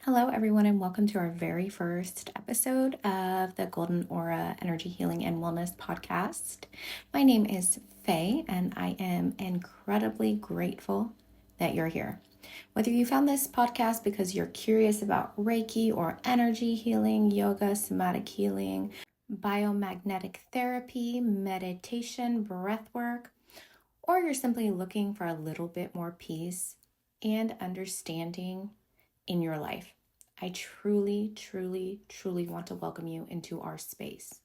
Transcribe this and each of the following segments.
Hello, everyone, and welcome to our very first episode of the Golden Aura Energy Healing and Wellness Podcast. My name is Faye, and I am incredibly grateful that you're here. Whether you found this podcast because you're curious about Reiki or energy healing, yoga, somatic healing, biomagnetic therapy, meditation, breath work, or you're simply looking for a little bit more peace and understanding in your life, I truly want to welcome you into our space.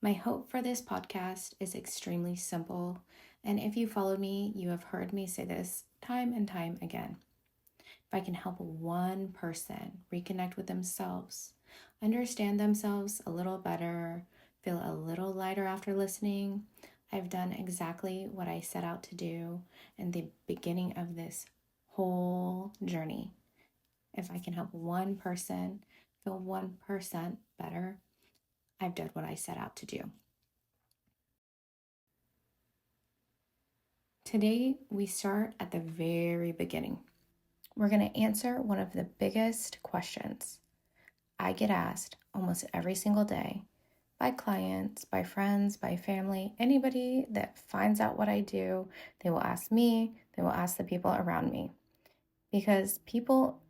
My hope for this podcast is extremely simple, and if you followed me, you have heard me say this time and time again. If I can help one person reconnect with themselves, understand themselves a little better, feel a little lighter after listening, I've done exactly what I set out to do in the beginning of this whole journey. If I can help one person feel 1% better, I've done what I set out to do. Today, we start at the very beginning. We're going to answer one of the biggest questions I get asked almost every single day by clients, by friends, by family, anybody that finds out what I do. They will ask me, they will ask the people around me, because people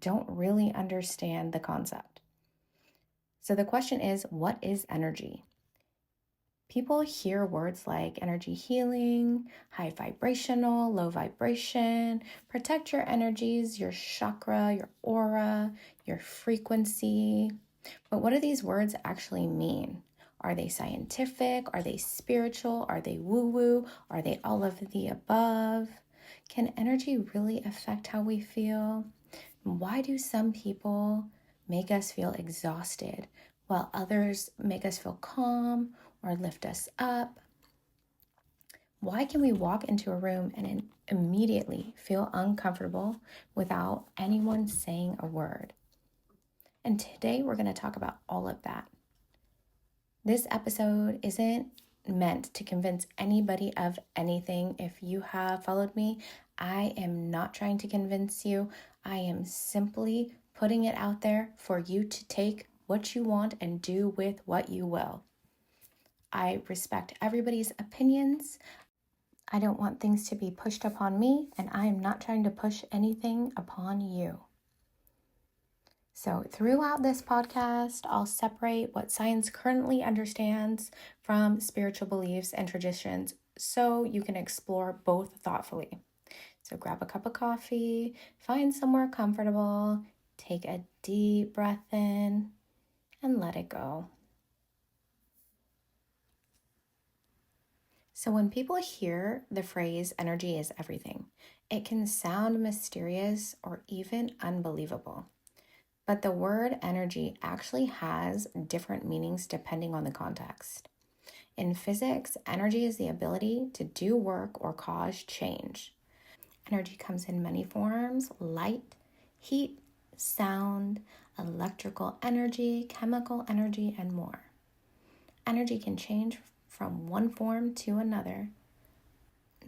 don't really understand the concept. So the question is, what is energy? People hear words like energy healing, high vibrational, low vibration, protect your energies, your chakra, your aura, your frequency. But what do these words actually mean? Are they scientific? Are they spiritual? Are they woo-woo? Are they all of the above? Can energy really affect how we feel? Why do some people make us feel exhausted while others make us feel calm or lift us up? Why can we walk into a room and immediately feel uncomfortable without anyone saying a word? And today we're going to talk about all of that. This episode isn't meant to convince anybody of anything. If you have followed me, I am not trying to convince you. I am simply putting it out there for you to take what you want and do with what you will. I respect everybody's opinions. I don't want things to be pushed upon me, and I am not trying to push anything upon you. So throughout this podcast, I'll separate what science currently understands from spiritual beliefs and traditions so you can explore both thoughtfully. So grab a cup of coffee, find somewhere comfortable, take a deep breath in, and let it go. So when people hear the phrase energy is everything, it can sound mysterious or even unbelievable. But the word energy actually has different meanings depending on the context. In physics, energy is the ability to do work or cause change. Energy comes in many forms: light, heat, sound, electrical energy, chemical energy, and more. Energy can change from one form to another,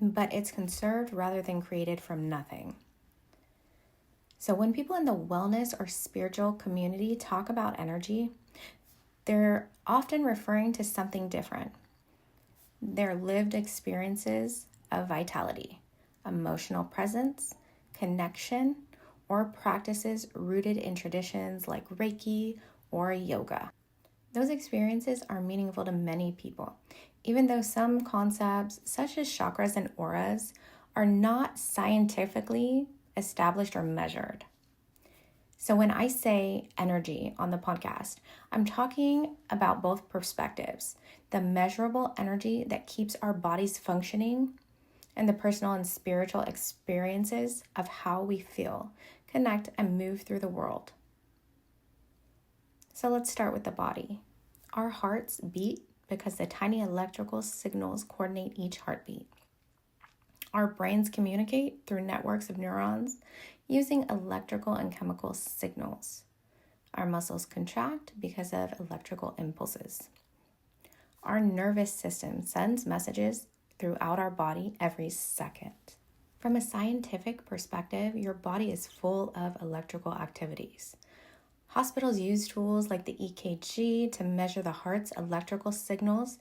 but it's conserved rather than created from nothing. So when people in the wellness or spiritual community talk about energy, they're often referring to something different. Their lived experiences of vitality, emotional presence, connection, or practices rooted in traditions like Reiki or yoga. Those experiences are meaningful to many people, even though some concepts, such as chakras and auras, are not scientifically established or measured. So when I say energy on the podcast, I'm talking about both perspectives: the measurable energy that keeps our bodies functioning, and the personal and spiritual experiences of how we feel, connect, and move through the world. So let's start with the body. Our hearts beat because the tiny electrical signals coordinate each heartbeat. Our brains communicate through networks of neurons using electrical and chemical signals. Our muscles contract because of electrical impulses. Our nervous system sends messages throughout our body every second. From a scientific perspective, your body is full of electrical activities. Hospitals use tools like the EKG to measure the heart's electrical signals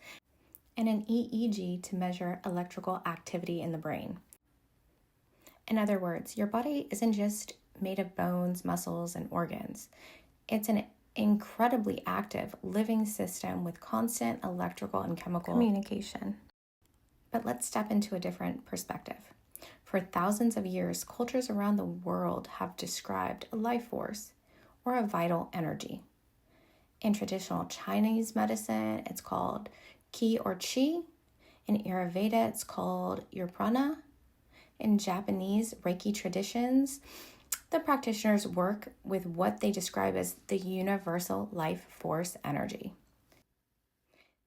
and an EEG to measure electrical activity in the brain. In other words, your body isn't just made of bones, muscles, and organs. It's an incredibly active living system with constant electrical and chemical communication. But let's step into a different perspective. For thousands of years, cultures around the world have described a life force or a vital energy. In traditional Chinese medicine, it's called ki or chi. In Ayurveda, it's called your prana. In Japanese Reiki traditions, the practitioners work with what they describe as the universal life force energy.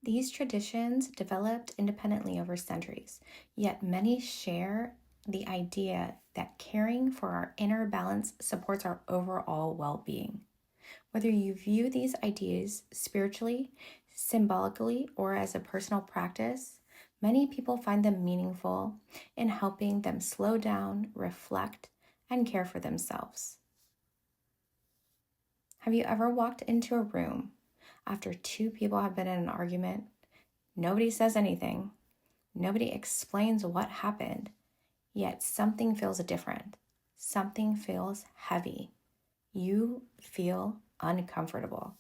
These traditions developed independently over centuries, yet many share the idea that caring for our inner balance supports our overall well-being. Whether you view these ideas spiritually, symbolically, or as a personal practice, many people find them meaningful in helping them slow down, reflect, and care for themselves. Have you ever walked into a room after two people have been in an argument? Nobody says anything. Nobody explains what happened, yet something feels different. Something feels heavy. You feel uncomfortable.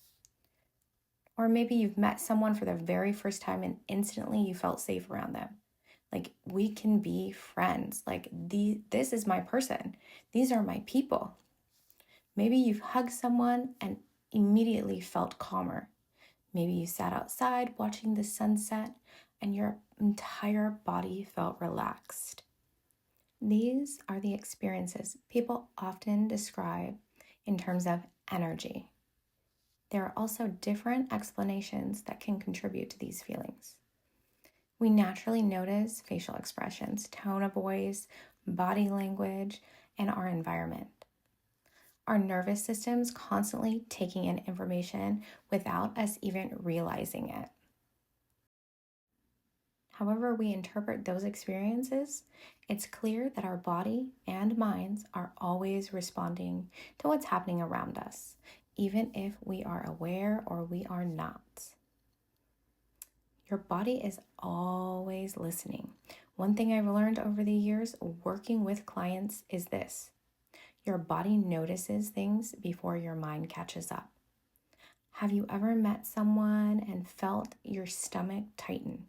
Or maybe you've met someone for the very first time and instantly you felt safe around them. Like, we can be friends. Like, this is my person. These are my people. Maybe you've hugged someone and immediately felt calmer. Maybe you sat outside watching the sunset and your entire body felt relaxed. These are the experiences people often describe in terms of energy. There are also different explanations that can contribute to these feelings. We naturally notice facial expressions, tone of voice, body language, and our environment. Our nervous system's constantly taking in information without us even realizing it. However we interpret those experiences, it's clear that our body and minds are always responding to what's happening around us, even if we are aware or we are not. Your body is always listening. One thing I've learned over the years working with clients is this: your body notices things before your mind catches up. Have you ever met someone and felt your stomach tighten?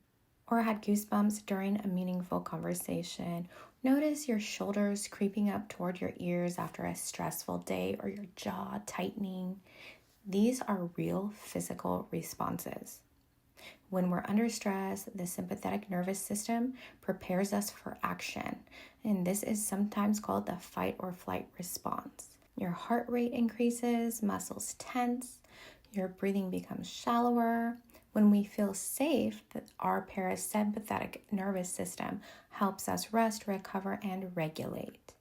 Or had goosebumps during a meaningful conversation? Notice your shoulders creeping up toward your ears after a stressful day, or your jaw tightening. These are real physical responses. When we're under stress, the sympathetic nervous system prepares us for action, and this is sometimes called the fight or flight response. Your heart rate increases, muscles tense, your breathing becomes shallower. When we feel safe, our parasympathetic nervous system helps us rest, recover, and regulate.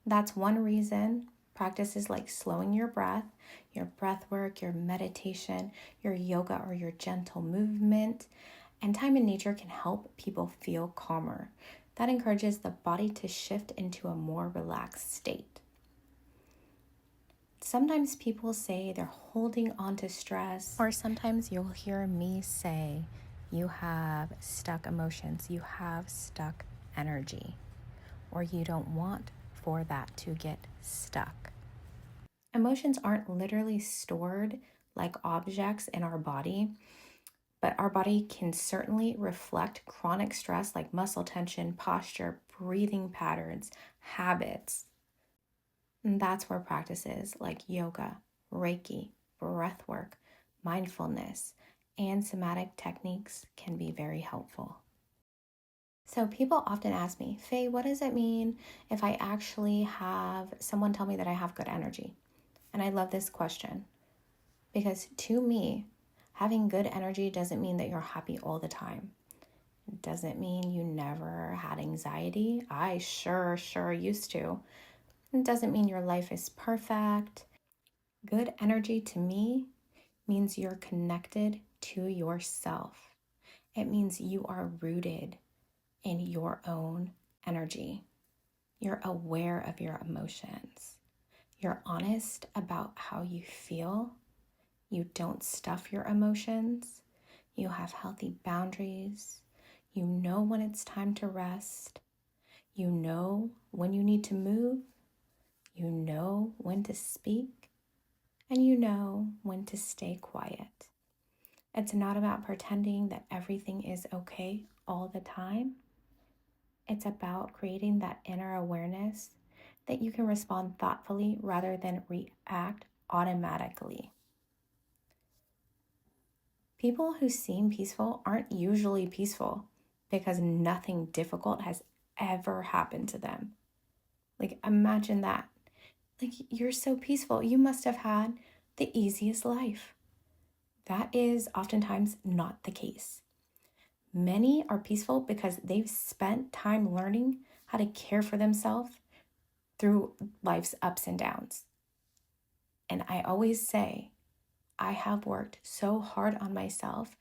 That's one reason practices like slowing your breath work, your meditation, your yoga, or your gentle movement, and time in nature can help people feel calmer. That encourages the body to shift into a more relaxed state. Sometimes people say they're holding on to stress, or sometimes you'll hear me say you have stuck emotions, you have stuck energy, or you don't want for that to get stuck. Emotions aren't literally stored like objects in our body, but our body can certainly reflect chronic stress like muscle tension, posture, breathing patterns, habits. And that's where practices like yoga, Reiki, breath work, mindfulness, and somatic techniques can be very helpful. So people often ask me, Faye, what does it mean if I actually have someone tell me that I have good energy? And I love this question because to me, having good energy doesn't mean that you're happy all the time. It doesn't mean you never had anxiety. I sure used to. It doesn't mean your life is perfect. Good energy to me means you're connected to yourself. It means you are rooted in your own energy. You're aware of your emotions. You're honest about how you feel. You don't stuff your emotions. You have healthy boundaries. You know when it's time to rest. You know when you need to move. You know when to speak. And you know when to stay quiet. It's not about pretending that everything is okay all the time. It's about creating that inner awareness that you can respond thoughtfully rather than react automatically. People who seem peaceful aren't usually peaceful because nothing difficult has ever happened to them. Like, imagine that. Like, you're so peaceful. You must have had the easiest life. That is oftentimes not the case. Many are peaceful because they've spent time learning how to care for themselves through life's ups and downs. And I always say, I have worked so hard on myself,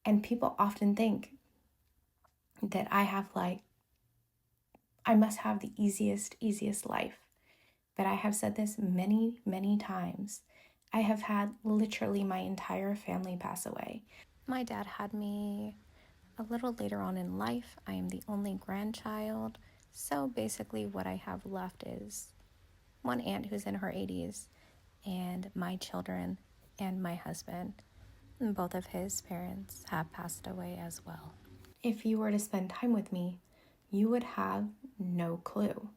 and people often think that I must have the easiest life. But I have said this many, many times. I have had literally my entire family pass away. My dad had me a little later on in life. I am the only grandchild. So basically what I have left is one aunt who's in her 80s and my children and my husband. And both of his parents have passed away as well. If you were to spend time with me, you would have no clue.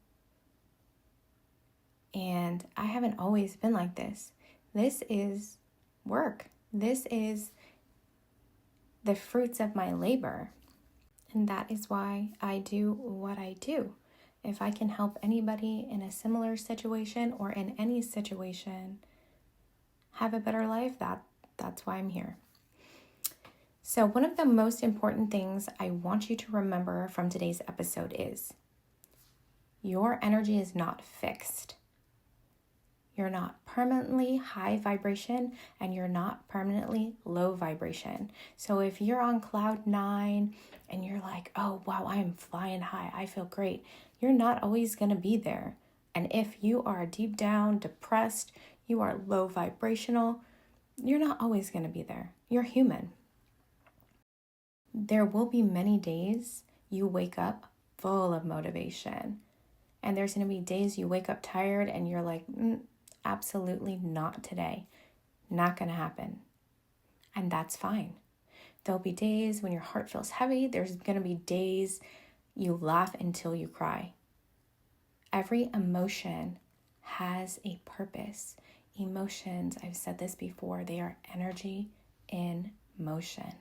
And I haven't always been like this. This is work. This is the fruits of my labor. And that is why I do what I do. If I can help anybody in a similar situation or in any situation have a better life, that's why I'm here. So one of the most important things I want you to remember from today's episode is your energy is not fixed. You're not permanently high vibration and you're not permanently low vibration. So if you're on cloud 9 and you're like, oh, wow, I am flying high, I feel great, you're not always going to be there. And if you are deep down, depressed, you are low vibrational, you're not always going to be there. You're human. There will be many days you wake up full of motivation. And there's going to be days you wake up tired and you're like, absolutely not today. Not going to happen. And that's fine. There'll be days when your heart feels heavy. There's going to be days you laugh until you cry. Every emotion has a purpose. Emotions, I've said this before, they are energy in motion.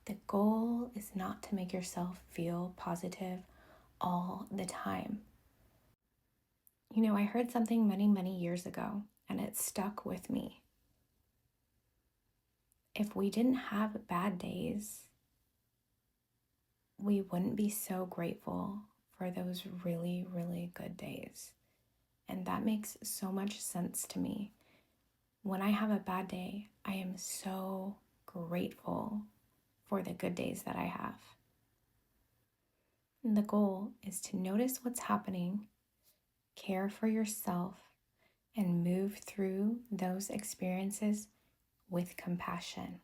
The goal is not to make yourself feel positive all the time. You know, I heard something many, many years ago, and it stuck with me. If we didn't have bad days, we wouldn't be so grateful for those really, really good days. And that makes so much sense to me. When I have a bad day, I am so grateful for the good days that I have. And the goal is to notice what's happening, care for yourself, and move through those experiences with compassion.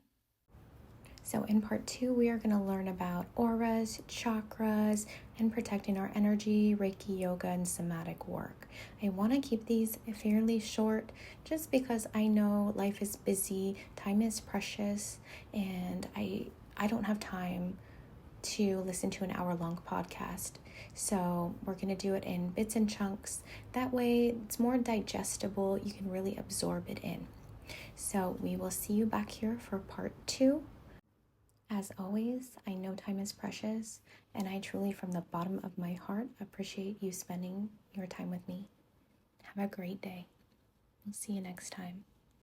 So in part 2, we are going to learn about auras, chakras, and protecting our energy, Reiki, yoga, and somatic work. I want to keep these fairly short just because I know life is busy, time is precious, and I don't have time to listen to an hour-long podcast. So we're going to do it in bits and chunks. That way it's more digestible. You can really absorb it in. So we will see you back here for part 2. As always, I know time is precious, and I truly, from the bottom of my heart, appreciate you spending your time with me. Have a great day. I'll see you next time.